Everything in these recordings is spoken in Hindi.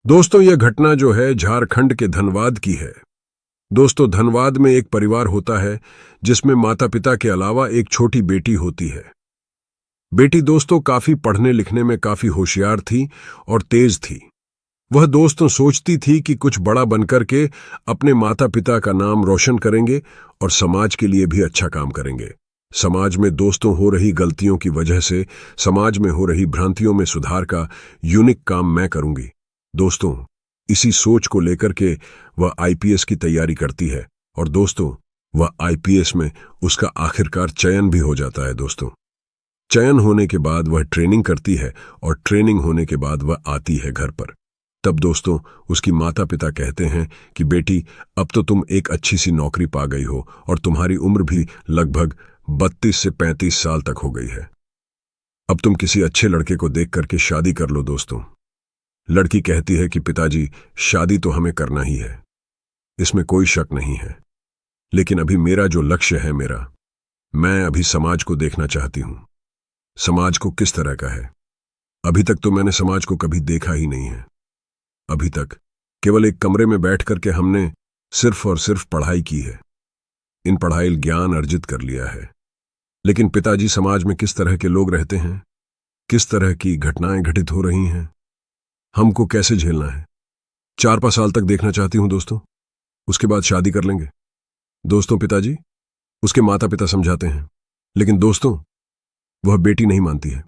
दोस्तों, यह घटना जो है झारखंड के धनबाद की है। दोस्तों, धनबाद में एक परिवार होता है जिसमें माता पिता के अलावा एक छोटी बेटी होती है। बेटी दोस्तों काफी पढ़ने लिखने में काफी होशियार थी और तेज थी। वह दोस्तों सोचती थी कि कुछ बड़ा बनकर के अपने माता पिता का नाम रोशन करेंगे और समाज के लिए भी अच्छा काम करेंगे। समाज में दोस्तों हो रही गलतियों की वजह से, समाज में हो रही भ्रांतियों में सुधार का यूनिक काम मैं करूंगी। दोस्तों, इसी सोच को लेकर के वह आईपीएस की तैयारी करती है और दोस्तों वह आईपीएस में उसका आखिरकार चयन भी हो जाता है। दोस्तों, चयन होने के बाद वह ट्रेनिंग करती है और ट्रेनिंग होने के बाद वह आती है घर पर। तब दोस्तों उसकी माता पिता कहते हैं कि बेटी, अब तो तुम एक अच्छी सी नौकरी पा गई हो और तुम्हारी उम्र भी लगभग 32 से 35 साल तक हो गई है। अब तुम किसी अच्छे लड़के को देख करके शादी कर लो। दोस्तों, लड़की कहती है कि पिताजी, शादी तो हमें करना ही है, इसमें कोई शक नहीं है, लेकिन अभी मेरा जो लक्ष्य है मैं अभी समाज को देखना चाहती हूं। समाज को किस तरह का है? अभी तक तो मैंने समाज को कभी देखा ही नहीं है। अभी तक केवल एक कमरे में बैठ करके हमने सिर्फ और सिर्फ पढ़ाई की है, इन पढ़ाई ज्ञान अर्जित कर लिया है। लेकिन पिताजी, समाज में किस तरह के लोग रहते हैं, किस तरह की घटनाएं घटित हो रही हैं, हमको कैसे झेलना है, 4-5 साल तक देखना चाहती हूं दोस्तों, उसके बाद शादी कर लेंगे। दोस्तों पिताजी, उसके माता पिता समझाते हैं, लेकिन दोस्तों वह बेटी नहीं मानती है।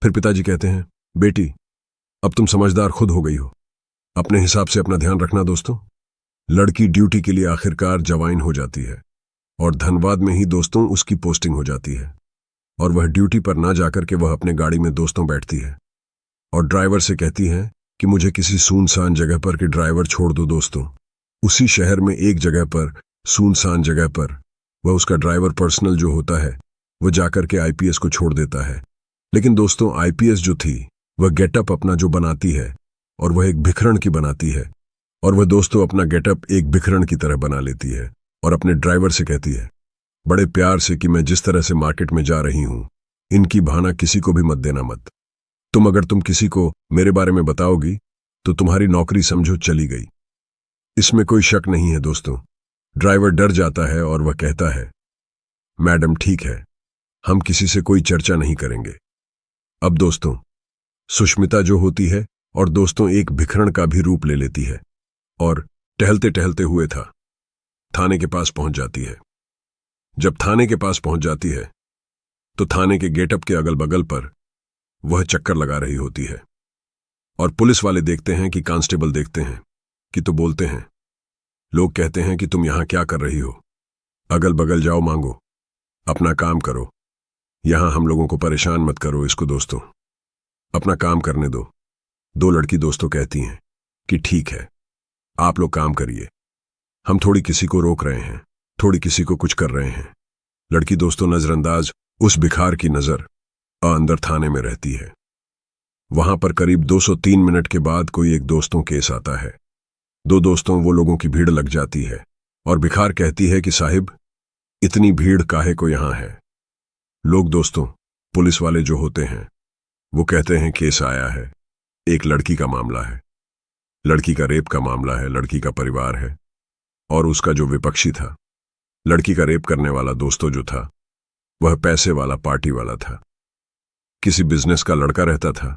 फिर पिताजी कहते हैं, बेटी, अब तुम समझदार खुद हो गई हो, अपने हिसाब से अपना ध्यान रखना। दोस्तों, लड़की ड्यूटी के लिए आखिरकार जवाइन हो जाती है और धनबाद में ही दोस्तों उसकी पोस्टिंग हो जाती है और वह ड्यूटी पर ना जाकर के वह अपने गाड़ी में दोस्तों बैठती है और ड्राइवर से कहती है कि मुझे किसी सुनसान जगह पर कि ड्राइवर छोड़ दो। दोस्तों, उसी शहर में एक जगह पर, सुनसान जगह पर, वह उसका ड्राइवर पर्सनल जो होता है वह जाकर के आईपीएस को छोड़ देता है। लेकिन दोस्तों आईपीएस जो थी वह गेटअप अपना जो बनाती है और वह एक भिखरण की बनाती है और वह दोस्तों अपना गेटअप एक भिखरण की तरह बना लेती है और अपने ड्राइवर से कहती है बड़े प्यार से कि मैं जिस तरह से मार्केट में जा रही हूं, इनकी भाना किसी को भी मत देना मत। अगर तुम किसी को मेरे बारे में बताओगी तो तुम्हारी नौकरी समझो चली गई। इसमें कोई शक नहीं है। दोस्तों, ड्राइवर डर जाता है और वह कहता है, मैडम ठीक है, हम किसी से कोई चर्चा नहीं करेंगे। अब दोस्तों सुष्मिता जो होती है और दोस्तों एक भिखरण का भी रूप ले लेती है और टहलते टहलते हुए थाने के पास पहुंच जाती है। जब थाने के पास पहुंच जाती है तो थाने के गेटअप के अगल बगल पर वह चक्कर लगा रही होती है और पुलिस वाले देखते हैं कि कांस्टेबल देखते हैं कि तो बोलते हैं, लोग कहते हैं कि तुम यहां क्या कर रही हो, अगल बगल जाओ, मांगो, अपना काम करो, यहां हम लोगों को परेशान मत करो। इसको दोस्तों अपना काम करने दो। दो लड़की दोस्तों कहती हैं कि ठीक है, आप लोग काम करिए, हम थोड़ी किसी को रोक रहे हैं, थोड़ी किसी को कुछ कर रहे हैं। लड़की दोस्तों नजरअंदाज उस भिखार की नजर अंदर थाने में रहती है। वहां पर करीब 203 मिनट के बाद कोई एक दोस्तों केस आता है। दो दोस्तों वो लोगों की भीड़ लग जाती है और भिखार कहती है कि साहिब, इतनी भीड़ काहे को यहां है। लोग दोस्तों पुलिस वाले जो होते हैं वो कहते हैं केस आया है, एक लड़की का मामला है, लड़की का रेप का मामला है, लड़की का परिवार है और उसका जो विपक्षी था, लड़की का रेप करने वाला दोस्तों जो था वह पैसे वाला, पार्टी वाला था, किसी बिजनेस का लड़का रहता था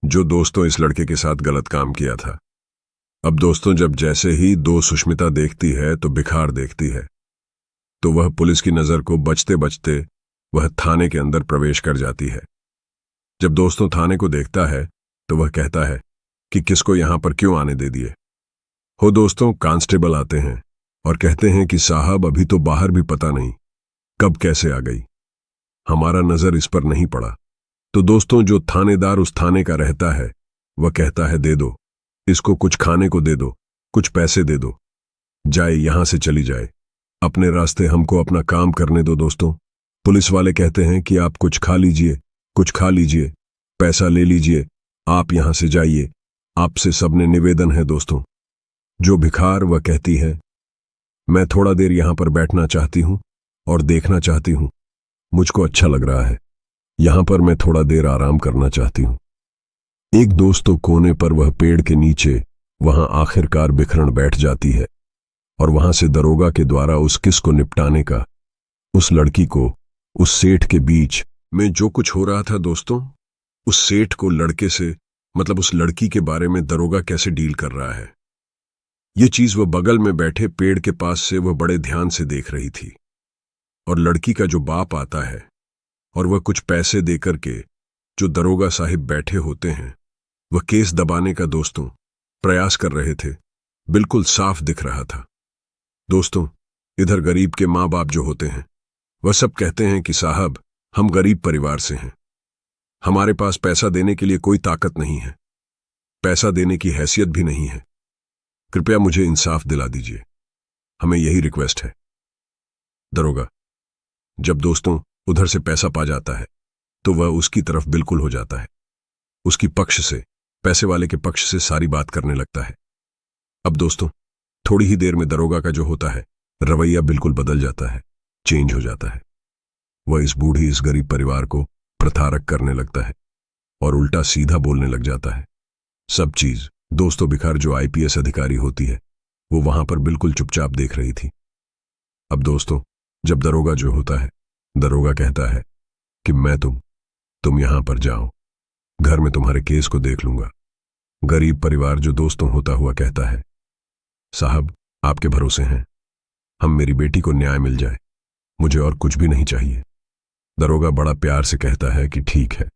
जो दोस्तों इस लड़के के साथ गलत काम किया था। अब दोस्तों जब जैसे ही दो सुष्मिता देखती है तो भिखार देखती है तो वह पुलिस की नजर को बचते बचते वह थाने के अंदर प्रवेश कर जाती है। जब दोस्तों थाने को देखता है तो वह कहता है कि किसको यहां पर क्यों आने दे दिए हो। दोस्तों कांस्टेबल आते हैं और कहते हैं कि साहब, अभी तो बाहर भी पता नहीं कब कैसे आ गई, हमारा नजर इस पर नहीं पड़ा। तो दोस्तों जो थानेदार उस थाने का रहता है वह कहता है, दे दो इसको, कुछ खाने को दे दो, कुछ पैसे दे दो, जाए यहां से चली जाए, अपने रास्ते, हमको अपना काम करने दो। दोस्तों पुलिस वाले कहते हैं कि आप कुछ खा लीजिए, कुछ खा लीजिए, पैसा ले लीजिए, आप यहां से जाइए, आपसे सबने निवेदन है। दोस्तों जो भिखार वह कहती है, मैं थोड़ा देर यहां पर बैठना चाहती हूं और देखना चाहती हूं, मुझको अच्छा लग रहा है, यहां पर मैं थोड़ा देर आराम करना चाहती हूं। एक दोस्त तो कोने पर वह पेड़ के नीचे वहां आखिरकार बिखरण बैठ जाती है और वहां से दरोगा के द्वारा उस किस को निपटाने का, उस लड़की को, उस सेठ के बीच में जो कुछ हो रहा था दोस्तों, उस सेठ को लड़के से मतलब उस लड़की के बारे में दरोगा कैसे डील कर रहा है, ये चीज वह बगल में बैठे पेड़ के पास से वह बड़े ध्यान से देख रही थी। और लड़की का जो बाप आता है और वह कुछ पैसे देकर के जो दरोगा साहिब बैठे होते हैं वह केस दबाने का दोस्तों प्रयास कर रहे थे, बिल्कुल साफ दिख रहा था। दोस्तों, इधर गरीब के माँ बाप जो होते हैं वह सब कहते हैं कि साहब हम गरीब परिवार से हैं, हमारे पास पैसा देने के लिए कोई ताकत नहीं है, पैसा देने की हैसियत भी नहीं है, कृपया मुझे इंसाफ दिला दीजिए, हमें यही रिक्वेस्ट है। दरोगा जब दोस्तों उधर से पैसा पा जाता है तो वह उसकी तरफ बिल्कुल हो जाता है, उसकी पक्ष से, पैसे वाले के पक्ष से सारी बात करने लगता है। अब दोस्तों थोड़ी ही देर में दरोगा का जो होता है रवैया बिल्कुल बदल जाता है, चेंज हो जाता है। वह इस बूढ़ी इस गरीब परिवार को प्रताड़क करने लगता है और उल्टा सीधा बोलने लग जाता है। सब चीज दोस्तों बिखार जो आईपीएस अधिकारी होती है वो वहां पर बिल्कुल चुपचाप देख रही थी। अब दोस्तों जब दरोगा जो होता है, दरोगा कहता है कि मैं तुम यहां पर जाओ, घर में तुम्हारे केस को देख लूंगा। गरीब परिवार जो दोस्तों होता हुआ कहता है, साहब आपके भरोसे हैं, हम मेरी बेटी को न्याय मिल जाए, मुझे और कुछ भी नहीं चाहिए। दरोगा बड़ा प्यार से कहता है कि ठीक है,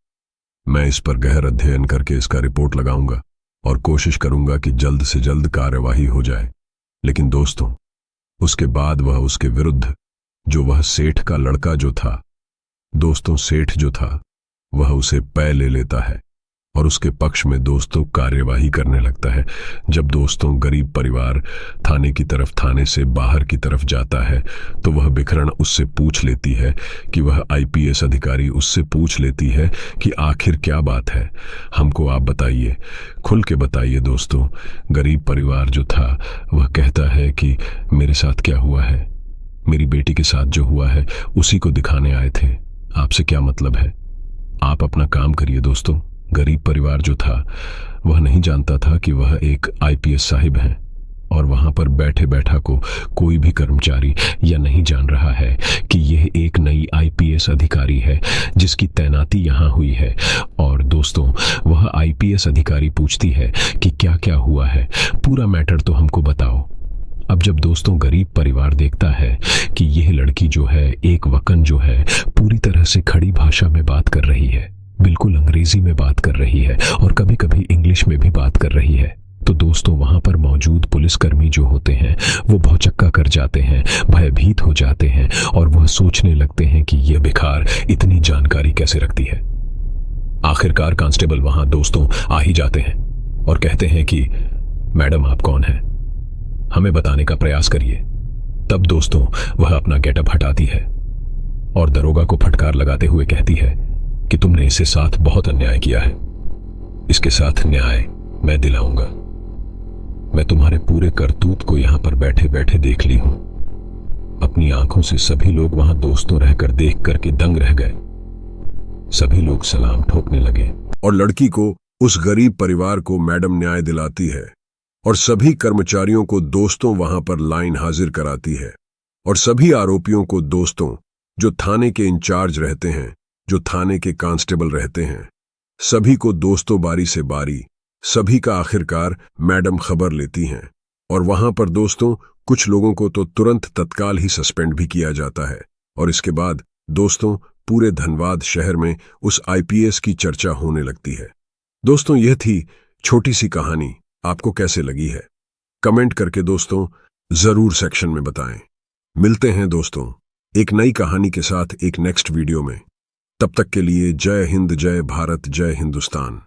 मैं इस पर गहर अध्ययन करके इसका रिपोर्ट लगाऊंगा और कोशिश करूंगा कि जल्द से जल्द कार्यवाही हो जाए। लेकिन दोस्तों उसके बाद वह उसके विरुद्ध जो वह सेठ का लड़का जो था, दोस्तों सेठ जो था वह उसे पै ले लेता है और उसके पक्ष में दोस्तों कार्यवाही करने लगता है। जब दोस्तों गरीब परिवार थाने की तरफ, थाने से बाहर की तरफ जाता है तो वह बिखरण उससे पूछ लेती है कि वह आईपीएस अधिकारी उससे पूछ लेती है कि आखिर क्या बात है, हमको आप बताइए, खुल के बताइए। दोस्तों गरीब परिवार जो था वह कहता है कि मेरे साथ क्या हुआ है, मेरी बेटी के साथ जो हुआ है उसी को दिखाने आए थे, आपसे क्या मतलब है, आप अपना काम करिए। दोस्तों गरीब परिवार जो था वह नहीं जानता था कि वह एक आईपीएस साहिब हैं और वहां पर बैठे बैठा को कोई भी कर्मचारी या नहीं जान रहा है कि यह एक नई आईपीएस अधिकारी है जिसकी तैनाती यहां हुई है। और दोस्तों वह आईपीएस अधिकारी पूछती है कि क्या क्या हुआ है, पूरा मैटर तो हमको बताओ। अब जब दोस्तों गरीब परिवार देखता है कि यह लड़की जो है एक वकन जो है पूरी तरह से खड़ी भाषा में बात कर रही है, बिल्कुल अंग्रेजी में बात कर रही है और कभी कभी इंग्लिश में भी बात कर रही है, तो दोस्तों वहां पर मौजूद पुलिसकर्मी जो होते हैं वो भौचक्का कर जाते हैं, भयभीत हो जाते हैं और वह सोचने लगते हैं कि यह भिखार इतनी जानकारी कैसे रखती है। आखिरकार कांस्टेबल वहां दोस्तों आ ही जाते हैं और कहते हैं कि मैडम आप कौन हैं, हमें बताने का प्रयास करिए। तब दोस्तों वह अपना गेटअप हटाती है और दरोगा को फटकार लगाते हुए कहती है कि तुमने इसके साथ बहुत अन्याय किया है, इसके साथ न्याय मैं दिलाऊंगा। मैं तुम्हारे पूरे करतूत को यहां पर बैठे बैठे देख ली हूं, अपनी आंखों से सभी लोग वहां दोस्तों रहकर देख करके दंग रह गए, सभी लोग सलाम ठोकने लगे। और लड़की को, उस गरीब परिवार को मैडम न्याय दिलाती है और सभी कर्मचारियों को दोस्तों वहां पर लाइन हाजिर कराती है और सभी आरोपियों को दोस्तों जो थाने के इंचार्ज रहते हैं, जो थाने के कांस्टेबल रहते हैं, सभी को दोस्तों बारी से बारी सभी का आखिरकार मैडम खबर लेती हैं। और वहां पर दोस्तों कुछ लोगों को तो तुरंत तत्काल ही सस्पेंड भी किया जाता है। और इसके बाद दोस्तों पूरे धनबाद शहर में उस आईपीएस की चर्चा होने लगती है। दोस्तों यह थी छोटी सी कहानी, आपको कैसे लगी है कमेंट करके दोस्तों जरूर सेक्शन में बताएं। मिलते हैं दोस्तों एक नई कहानी के साथ एक नेक्स्ट वीडियो में, तब तक के लिए जय हिंद, जय भारत, जय हिंदुस्तान।